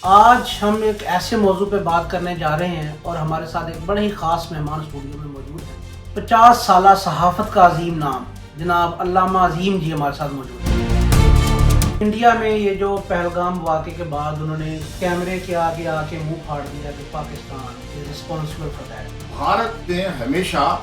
آج ہم ایک ایسے موضوع پہ بات کرنے جا رہے ہیں اور ہمارے ساتھ ایک بڑے ہی خاص مہمان اسٹوڈیو میں موجود ہیں۔ 50 سالہ صحافت کا عظیم نام جناب علامہ عظیم جی ہمارے ساتھ موجود ہیں۔ انڈیا میں یہ جو پہلگام واقعے کے بعد انہوں نے کیمرے کے آگے آ کے منہ پھاڑ دیا کہ Pakistan is responsible for that. Bharat نے ہمیشہ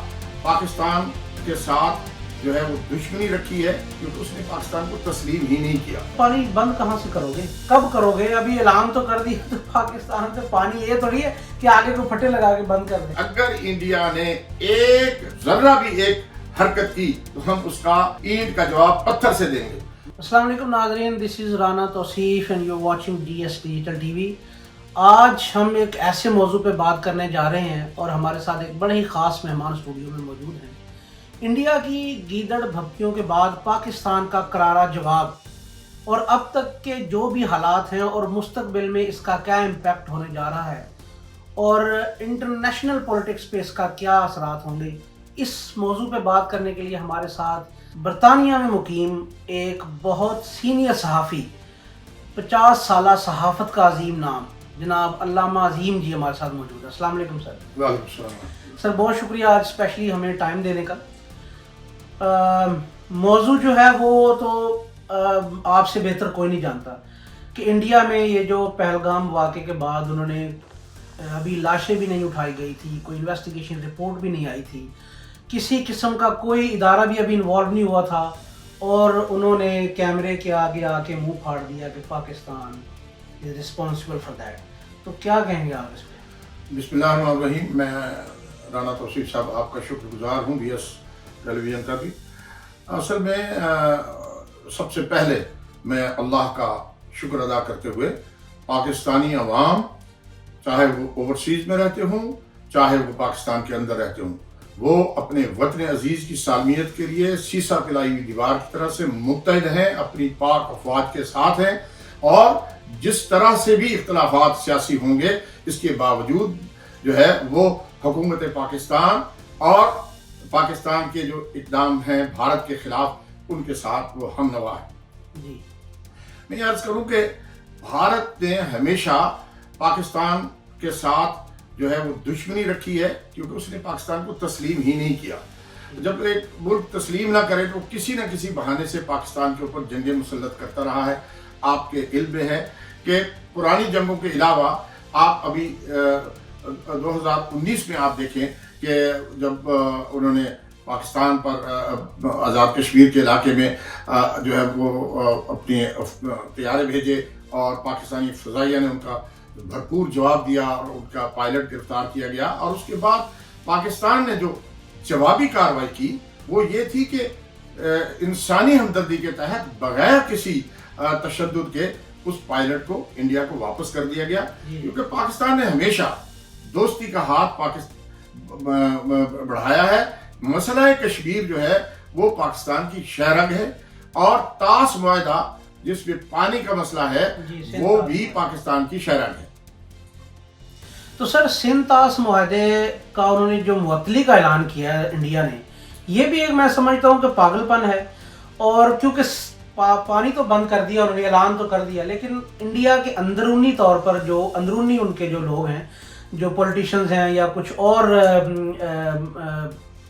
پاکستان کے ساتھ جو ہے وہ دشمنی رکھی ہے کیونکہ اس نے پاکستان کو تسلیم ہی نہیں کیا۔ پانی بند کہاں سے کرو گے؟ کب کرو گے؟ ابھی اعلان تو کر دیا تو پاکستان سے پانی یہ تھوڑی ہے کہ آگے کو پھٹے لگا کے بند کر دیں۔ اگر انڈیا نے ایک ذرہ بھی ایک حرکت کی تو ہم اس کا اینٹ کا جواب پتھر سے دیں گے۔ السلام علیکم ناظرین، this is Rana Tauseef and you are watching D S digital T V. آج ہم ایک ایسے موضوع پہ بات کرنے جا رہے ہیں اور ہمارے ساتھ ایک بڑے ہی خاص مہمان اسٹوڈیو میں موجود ہیں۔ انڈیا کی گیدڑ بھبکیوں کے بعد پاکستان کا کرارا جواب اور اب تک کے جو بھی حالات ہیں اور مستقبل میں اس کا کیا امپیکٹ ہونے جا رہا ہے اور انٹرنیشنل پولیٹکس پہ اس کا کیا اثرات ہوں گے، اس موضوع پہ بات کرنے کے لیے ہمارے ساتھ برطانیہ میں مقیم ایک بہت سینئر صحافی، 50 سالہ صحافت کا عظیم نام جناب علامہ عظیم جی ہمارے ساتھ موجود ہے۔ السلام علیکم سر۔ وعلیکم السلام سر بہت شکریہ آج اسپیشلی ہمیں ٹائم دینے کا۔ موضوع جو ہے وہ تو آپ سے بہتر کوئی نہیں جانتا کہ انڈیا میں یہ جو پہلگام واقعے کے بعد انہوں نے ابھی لاشیں بھی نہیں اٹھائی گئی تھی، کوئی انویسٹیگیشن رپورٹ بھی نہیں آئی تھی، کسی قسم کا کوئی ادارہ بھی ابھی انوالو نہیں ہوا تھا اور انہوں نے کیمرے کے آگے آ کے منہ پھاڑ دیا کہ Pakistan is responsible for that. تو کیا کہیں گے آپ اس پہ؟ بسم اللہ الرحمن الرحیم۔ میں رانا توصیف صاحب آپ کا شکر گزار ہوں ڈی ایس ٹیلی ویژن کا بھی۔ اصل میں سب سے پہلے میں اللہ کا شکر ادا کرتے ہوئے پاکستانی عوام، چاہے وہ اوورسیز میں رہتے ہوں چاہے وہ پاکستان کے اندر رہتے ہوں، وہ اپنے وطن عزیز کی سالمیت کے لیے سیسا پلائی ہوئی دیوار کی طرح سے متحد ہیں، اپنی پاک افواج کے ساتھ ہیں، اور جس طرح سے بھی اختلافات سیاسی ہوں گے اس کے باوجود جو ہے وہ حکومت پاکستان اور پاکستان کے جو اقدام ہیں بھارت کے خلاف ان کے ساتھ وہ ہم نوا ہے۔ جی میں یہ عرض کروں کہ بھارت نے ہمیشہ پاکستان کے ساتھ جو ہے وہ دشمنی رکھی ہے کیونکہ اس نے پاکستان کو تسلیم ہی نہیں کیا۔ جب ایک ملک تسلیم نہ کرے تو کسی نہ کسی بہانے سے پاکستان کے اوپر جنگیں مسلط کرتا رہا ہے۔ آپ کے علم میں ہے کہ پرانی جنگوں کے علاوہ آپ ابھی 2019 میں آپ دیکھیں کہ جب انہوں نے پاکستان پر آزاد کشمیر کے علاقے میں جو ہے وہ اپنے طیارے بھیجے اور پاکستانی فضائیہ نے ان کا بھرپور جواب دیا اور ان کا پائلٹ گرفتار کیا گیا، اور اس کے بعد پاکستان نے جو جوابی کارروائی کی وہ یہ تھی کہ انسانی ہمدردی کے تحت بغیر کسی تشدد کے اس پائلٹ کو انڈیا کو واپس کر دیا گیا، کیونکہ پاکستان نے ہمیشہ دوستی کا ہاتھ بڑھایا ہے۔ مسئلہ کشمیر جو ہے وہ پاکستان کی شہرگ ہے، اور طاس معاہدہ جس میں پانی کا مسئلہ ہے وہ بھی پاکستان کی شہرگ ہے۔ تو سر سندھ طاس معاہدے کا انہوں نے جو معطلی کا اعلان کیا ہے انڈیا نے، یہ بھی ایک میں سمجھتا ہوں کہ پاگل پن ہے، اور کیونکہ پانی تو بند کر دیا انہوں نے، اعلان تو کر دیا، لیکن انڈیا کے اندرونی طور پر جو اندرونی ان کے جو لوگ ہیں، جو پولیٹیشنز ہیں یا کچھ اور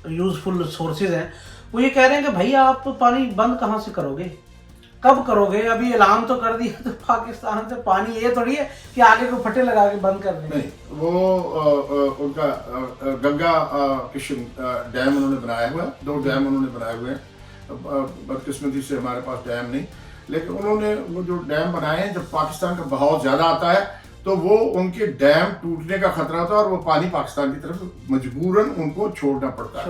یوزفل سورسز ہیں، وہ یہ کہہ رہے ہیں کہ بھائی آپ پانی بند کہاں سے کرو گے؟ کب کرو گے؟ ابھی اعلان تو کر دیا تو پاکستان سے پانی یہ تھوڑی ہے کہ آگے کو پھٹے لگا کے بند کر دیں۔ نہیں، وہ ان کا گنگا کشن ڈیم انہوں نے بنایا ہوا ہے، 2 ڈیم انہوں نے بنائے ہوئے ہیں۔ بدقسمتی سے ہمارے پاس ڈیم نہیں، لیکن انہوں نے وہ جو ڈیم بنائے ہیں جب پاکستان کا بہاؤ زیادہ آتا ہے تو وہ ان کے ڈیم ٹوٹنے کا خطرہ ہوتا ہے اور وہ پانی پاکستان کی طرف مجبوراً ان کو چھوڑنا پڑتا ہے۔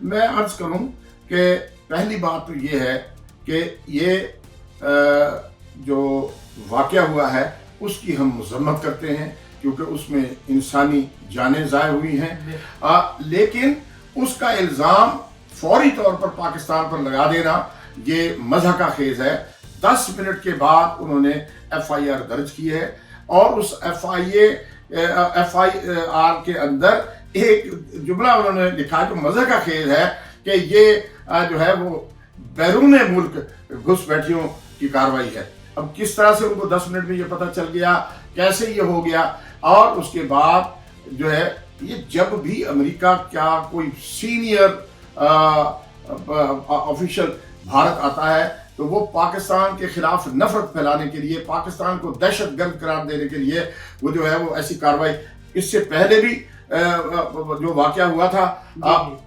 میں عرض کروں کہ پہلی بات تو یہ ہے کہ یہ جو واقعہ ہوا ہے اس کی ہم مذمت کرتے ہیں کیونکہ اس میں انسانی جانیں ضائع ہوئی ہیں، لیکن اس کا الزام فوری طور پر پاکستان پر لگا دینا یہ مضحکہ خیز ہے۔ 10 منٹ کے بعد انہوں نے FIR درج کی ہے، اور اس FIR کے اندر ایک جملہ انہوں نے لکھا جو مضحکہ خیز ہے کہ یہ جو ہے وہ بیرون ملک گھس بیٹھیوں کی کارروائی ہے۔ اب کس طرح سے ان کو 10 منٹ میں یہ پتہ چل گیا، کیسے یہ ہو گیا، اور اس کے بعد جو ہے یہ جب بھی امریکہ کیا کوئی سینئر آفیشل بھارت آتا ہے تو وہ پاکستان کے خلاف نفرت پھیلانے کے لیے، پاکستان کو دہشت گرد قرار دینے کے لیے وہ جو ہے وہ ایسی کارروائی، اس سے پہلے بھی جو واقعہ ہوا تھا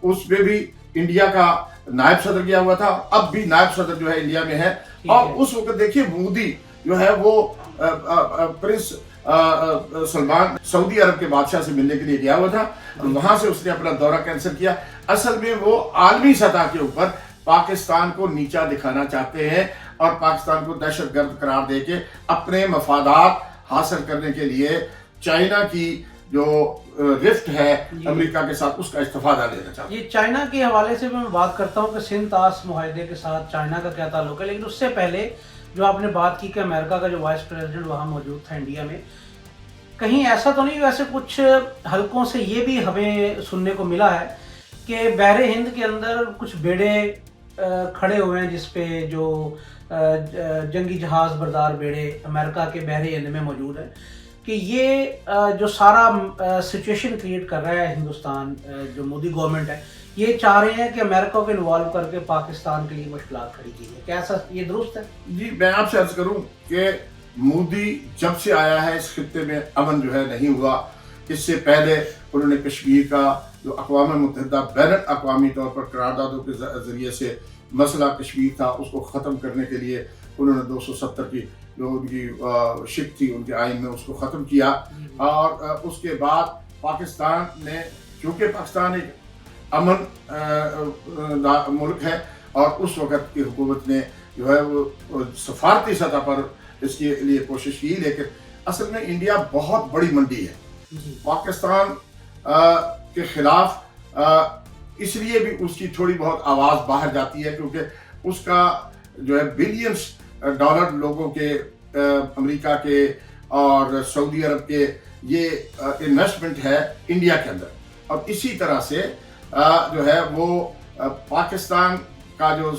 اس میں بھی انڈیا کا نائب صدر گیا ہوا تھا، اب بھی نائب صدر جو ہے انڈیا میں ہے، اور اس وقت دیکھیے مودی جو ہے وہ پرنس سلمان سعودی عرب کے بادشاہ سے ملنے کے لیے گیا ہوا تھا، وہاں سے اس نے اپنا دورہ کینسل کیا۔ اصل میں وہ عالمی سطح کے اوپر پاکستان کو نیچا دکھانا چاہتے ہیں اور پاکستان کو دہشت گرد قرار دے کے اپنے مفادات حاصل کرنے کے لیے چائنا کی جو رفٹ ہے امریکہ کے ساتھ اس کا استفادہ لینا چاہتے ہیں۔ یہ چائنا کے حوالے سے میں بات کرتا ہوں کہ سندھ طاس معاہدے کے ساتھ چائنا کا کیا تعلق ہے، لیکن اس سے پہلے جو آپ نے بات کی کہ امریکہ کا جو وائس پریزیڈنٹ وہاں موجود تھا انڈیا میں، کہیں ایسا تو نہیں، ویسے کچھ حلقوں سے یہ بھی ہمیں سننے کو ملا ہے کہ بحر ہند کے اندر کچھ بیڑے کھڑے ہوئے ہیں جس پہ جو جنگی جہاز بردار بیڑے امریکہ کے بحر ہند میں موجود ہیں، کہ یہ جو سارا سچویشن کریٹ کر رہا ہے ہندوستان، جو مودی گورنمنٹ ہے، یہ چاہ رہے ہیں کہ امریکہ کو انوالو کر کے پاکستان کے لیے مشکلات کھڑی کی ہے، کیا ایسا یہ درست ہے؟ جی میں آپ سے عرض کروں کہ مودی جب سے آیا ہے اس خطے میں امن جو ہے نہیں ہوا۔ اس سے پہلے انہوں نے کشمیر کا جو اقوام متحدہ بین الاقوامی طور پر قراردادوں کے ذریعے سے مسئلہ کشمیر تھا اس کو ختم کرنے کے لیے انہوں نے 270 کی جو ان کی شک تھی ان کے آئین میں اس کو ختم کیا، اور اس کے بعد پاکستان نے، چونکہ پاکستان ایک امن ملک ہے، اور اس وقت کی حکومت نے جو ہے وہ سفارتی سطح پر اس کے لیے کوشش کی، لیکن اصل میں انڈیا بہت بڑی منڈی ہے پاکستان کے خلاف، اس لیے بھی اس کی تھوڑی بہت آواز باہر جاتی ہے کیونکہ اس کا جو ہے بلینز ڈالر لوگوں کے، امریکہ کے اور سعودی عرب کے یہ انویسٹمنٹ ہے انڈیا کے اندر، اور اسی طرح سے جو ہے وہ پاکستان کا جو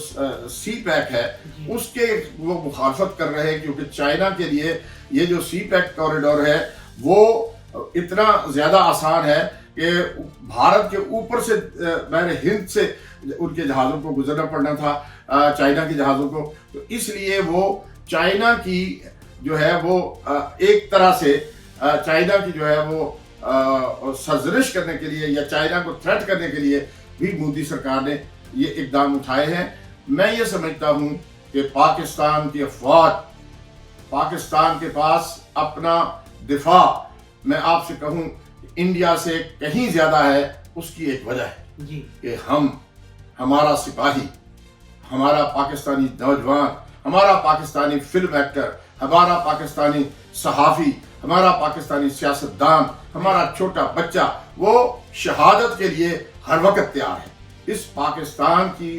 سی پیک ہے اس کے وہ مخالفت کر رہے ہیں، کیونکہ چائنا کے لیے یہ جو سی پیک کوریڈور ہے وہ اتنا زیادہ آسان ہے کہ بھارت کے اوپر سے بحر ہند سے ان کے جہازوں کو گزرنا پڑنا تھا، چائنا کے جہازوں کو، تو اس لیے وہ چائنا کی جو ہے وہ ایک طرح سے چائنا کی جو ہے وہ سرزنش کرنے کے لیے یا چائنا کو تھریٹ کرنے کے لیے بھی مودی سرکار نے یہ اقدام اٹھائے ہیں۔ میں یہ سمجھتا ہوں کہ پاکستان کی افواج، پاکستان کے پاس اپنا دفاع، میں آپ سے کہوں انڈیا سے کہیں زیادہ ہے، اس کی ایک وجہ ہے کہ ہمارا سپاہی، ہمارا پاکستانی نوجوان، ہمارا پاکستانی فلم ایکٹر، ہمارا پاکستانی صحافی، ہمارا پاکستانی سیاستدان، ہمارا چھوٹا بچہ وہ شہادت کے لیے ہر وقت تیار ہے۔ اس پاکستان کی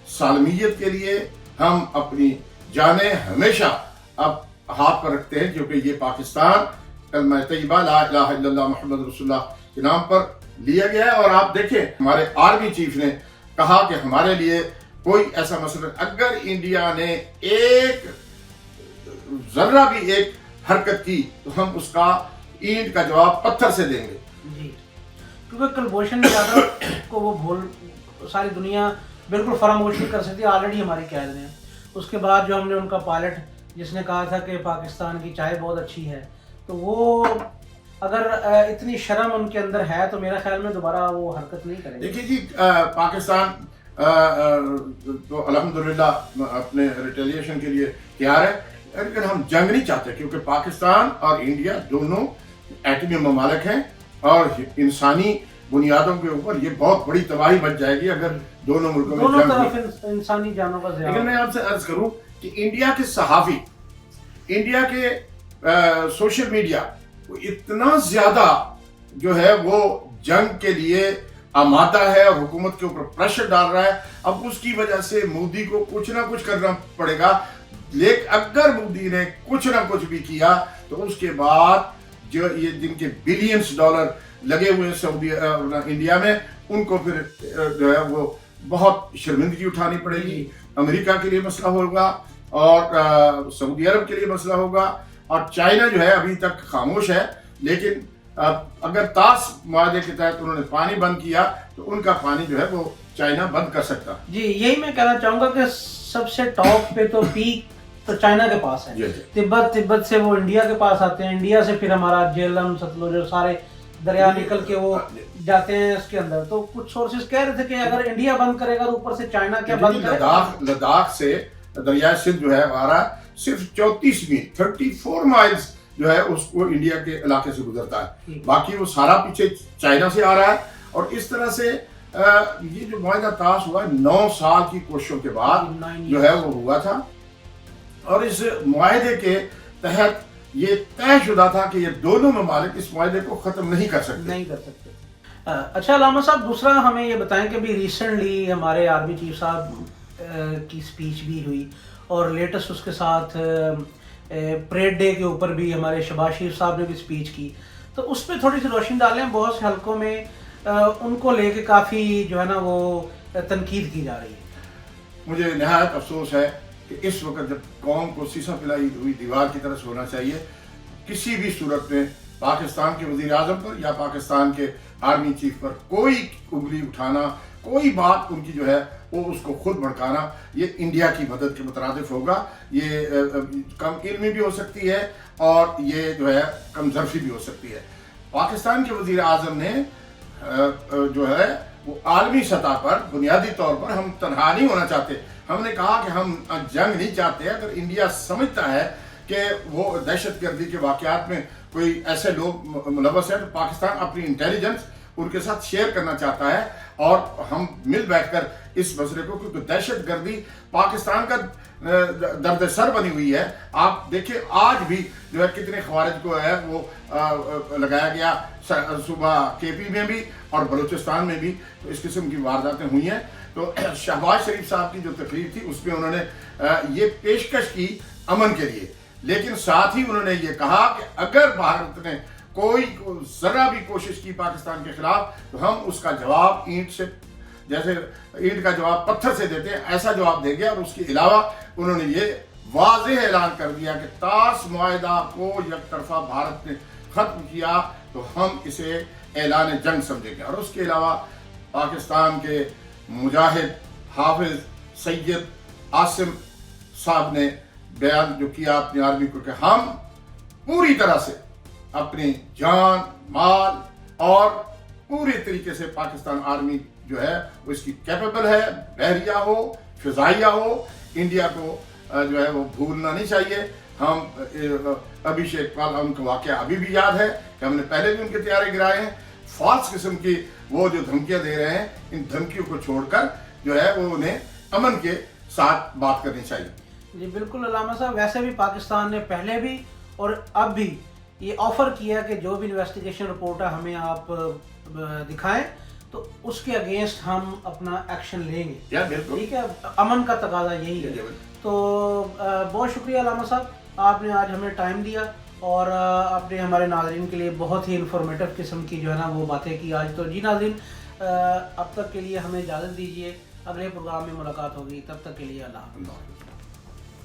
سالمیت کے لیے ہم اپنی جانیں ہمیشہ اب ہاتھ پر رکھتے ہیں، کیونکہ یہ پاکستان کلمہ طیبہ لا الہ الا اللہ محمد رسول اللہ کے نام پر لیا گیا ہے۔ اور آپ دیکھیں ہمارے آرمی چیف نے کہا کہ ہمارے لیے کوئی ایسا مسئلہ، اگر انڈیا نے ایک ذرہ بھی ایک حرکت کی تو ہم اس کا اینٹ کا جواب پتھر سے دیں گے۔ جی، کیونکہ کلبھوشن یادو کو وہ ساری دنیا بالکل فراموش نہیں کر سکتی، آلریڈی ہماری قید میں۔ اس کے بعد جو ہم نے ان کا پائلٹ جس نے کہا تھا کہ پاکستان کی چائے بہت اچھی ہے، تو وہ اگر اتنی شرم ان کے اندر ہے تو میرا خیال میں دوبارہ وہ حرکت نہیں کریں گے۔ دیکھیے جی، پاکستان تو الحمدللہ اپنے ریٹیلیشن کے لیے تیار ہے، لیکن ہم جنگ نہیں چاہتے، کیونکہ پاکستان اور انڈیا دونوں ایٹمی ممالک ہیں اور انسانی بنیادوں کے اوپر یہ بہت بڑی تباہی مچ جائے گی اگر دونوں ملکوں میں جنگ ہوئی۔ انسانی جانوں کا زیادہ، لیکن میں آپ سے عرض کروں کہ انڈیا کے صحافی، انڈیا کے سوشل میڈیا اتنا زیادہ جو ہے وہ جنگ کے لیے آمادہ ہے اور حکومت کے اوپر پریشر ڈال رہا ہے، اب اس کی وجہ سے مودی کو کچھ نہ کچھ کرنا پڑے گا۔ لیکن اگر مودی نے کچھ نہ کچھ بھی کیا تو اس کے بعد جو یہ جن کے بلینز ڈالر لگے ہوئے سعودی انڈیا میں، ان کو پھر جو ہے وہ بہت شرمندگی اٹھانی پڑے گی۔ امریکہ کے لیے مسئلہ ہوگا، اور سعودی عرب کے لیے مسئلہ ہوگا، اور چائنا جو ہے ابھی تک خاموش ہے، لیکن اگر طاس معاہدے کے تحت انہوں نے پانی بند کیا تو ان کا پانی جو ہے وہ چائنا بند کر سکتا. جی یہی میں کہنا چاہوں گا کہ سب سے ٹاپ پہ تو پیک تو چائنا کے پاس ہے. تبت سے وہ انڈیا کے پاس آتے ہیں، انڈیا سے پھر ہمارا جہلم، ستلج اور سارے دریا نکل کے وہ جاتے ہیں اس کے اندر. تو کچھ سورسز کہہ رہے تھے کہ اگر انڈیا بند کرے گا تو اوپر سے چائنا کیا بند کرے گا. لداخ سے دریائے سندھ جو ہے ہمارا صرف 34 میل 34 مائلز جو ہے اس کو انڈیا کے علاقے سے گزرتا ہے، باقی وہ سارا پیچھے چائنا سے آ رہا ہے. اور اس طرح سے یہ جو معاہدہ طاس ہوا ہے 9 سال کی کوششوں کے بعد جو ہے وہ ہوا تھا، اور اس معاہدے کے تحت یہ طے شدہ تھا کہ یہ دونوں ممالک اس معاہدے کو ختم نہیں کر سکتے. اچھا علامہ صاحب، دوسرا ہمیں یہ بتائیں کہ بھی ریسنٹلی ہمارے آرمی چیف صاحب کی سپیچ بھی ہوئی، اور لیٹسٹ اس کے ساتھ پریڈ ڈے کے اوپر بھی ہمارے شہباز شریف صاحب نے بھی سپیچ کی. تو اس پہ تھوڑی سی روشنی ڈالیں. بہت سے حلقوں میں ان کو لے کے کافی جو ہے نا وہ تنقید کی جا رہی ہے. مجھے نہایت افسوس ہے کہ اس وقت جب قوم کو سیسا پلائی ہوئی دیوار کی طرح ہونا چاہیے، کسی بھی صورت میں پاکستان کے وزیر اعظم پر یا پاکستان کے آرمی چیف پر کوئی انگلی اٹھانا، کوئی بات ان کی جو ہے وہ اس کو خود بھڑکانا، یہ انڈیا کی مدد کے مترادف ہوگا. یہ کم علمی بھی ہو سکتی ہے اور یہ جو ہے کم ظرفی بھی ہو سکتی ہے. پاکستان کے وزیر اعظم نے جو ہے وہ عالمی سطح پر بنیادی طور پر ہم تنہا نہیں ہونا چاہتے. ہم نے کہا کہ ہم جنگ نہیں چاہتے. اگر انڈیا سمجھتا ہے کہ وہ دہشت گردی کے واقعات میں کوئی ایسے لوگ ملوث ہیں تو پاکستان اپنی انٹیلیجنس ان کے ساتھ شیئر کرنا چاہتا ہے، اور ہم مل بیٹھ کر اس مسئلے کو، کیونکہ دہشت گردی پاکستان کا درد سر بنی ہوئی ہے. آپ دیکھیں آج بھی جو ہے کتنے خوارج کو ہے وہ لگایا گیا، صوبہ کے پی میں بھی اور بلوچستان میں بھی تو اس قسم کی وارداتیں ہوئی ہیں. تو شہباز شریف صاحب کی جو تقریر تھی اس میں انہوں نے یہ پیشکش کی امن کے لیے، لیکن ساتھ ہی انہوں نے یہ کہا کہ اگر بھارت نے کوئی ذرا بھی کوشش کی پاکستان کے خلاف تو ہم اس کا جواب اینٹ سے، جیسے اینٹ کا جواب پتھر سے دیتے ہیں ایسا جواب دیں گے. اور اس کے علاوہ انہوں نے یہ واضح اعلان کر دیا کہ طاس معاہدہ کو یک طرفہ بھارت نے ختم کیا تو ہم اسے اعلان جنگ سمجھیں گے. اور اس کے علاوہ پاکستان کے مجاہد حافظ سید عاصم صاحب نے بیان جو کیا اپنی آرمی کو کہ ہم پوری طرح سے اپنی جان، مال اور پوری طریقے سے پاکستان آرمی جو ہے وہ اس کی کیپیبل ہے، بحریہ ہو، فضائیہ ہو. انڈیا کو جو ہے وہ بھولنا نہیں چاہیے. ہم ابھیشیک پال ان کا واقعہ ابھی بھی یاد ہے کہ ہم نے پہلے بھی ان کے طیارے گرائے ہیں. فالس قسم کی وہ جو دھمکیاں دے رہے ہیں، ان دھمکیوں کو چھوڑ کر جو ہے وہ انہیں امن کے ساتھ بات کرنی چاہیے. جی بالکل علامہ صاحب. ویسے بھی پاکستان نے پہلے بھی اور اب بھی یہ آفر کیا کہ جو بھی انویسٹیگیشن رپورٹ ہے ہمیں آپ دکھائیں تو اس کے اگینسٹ ہم اپنا ایکشن لیں گے. ٹھیک ہے، امن کا تقاضا یہی ہے. تو بہت شکریہ علامہ صاحب، آپ نے آج ہمیں ٹائم دیا اور آپ نے ہمارے ناظرین کے لیے بہت ہی انفارمیٹو قسم کی جو ہے نا وہ باتیں کی آج. تو جی ناظرین، اب تک کے لیے ہمیں اجازت دیجیے، اگلے پروگرام میں ملاقات ہوگی. تب تک کے لیے اللہ حافظ.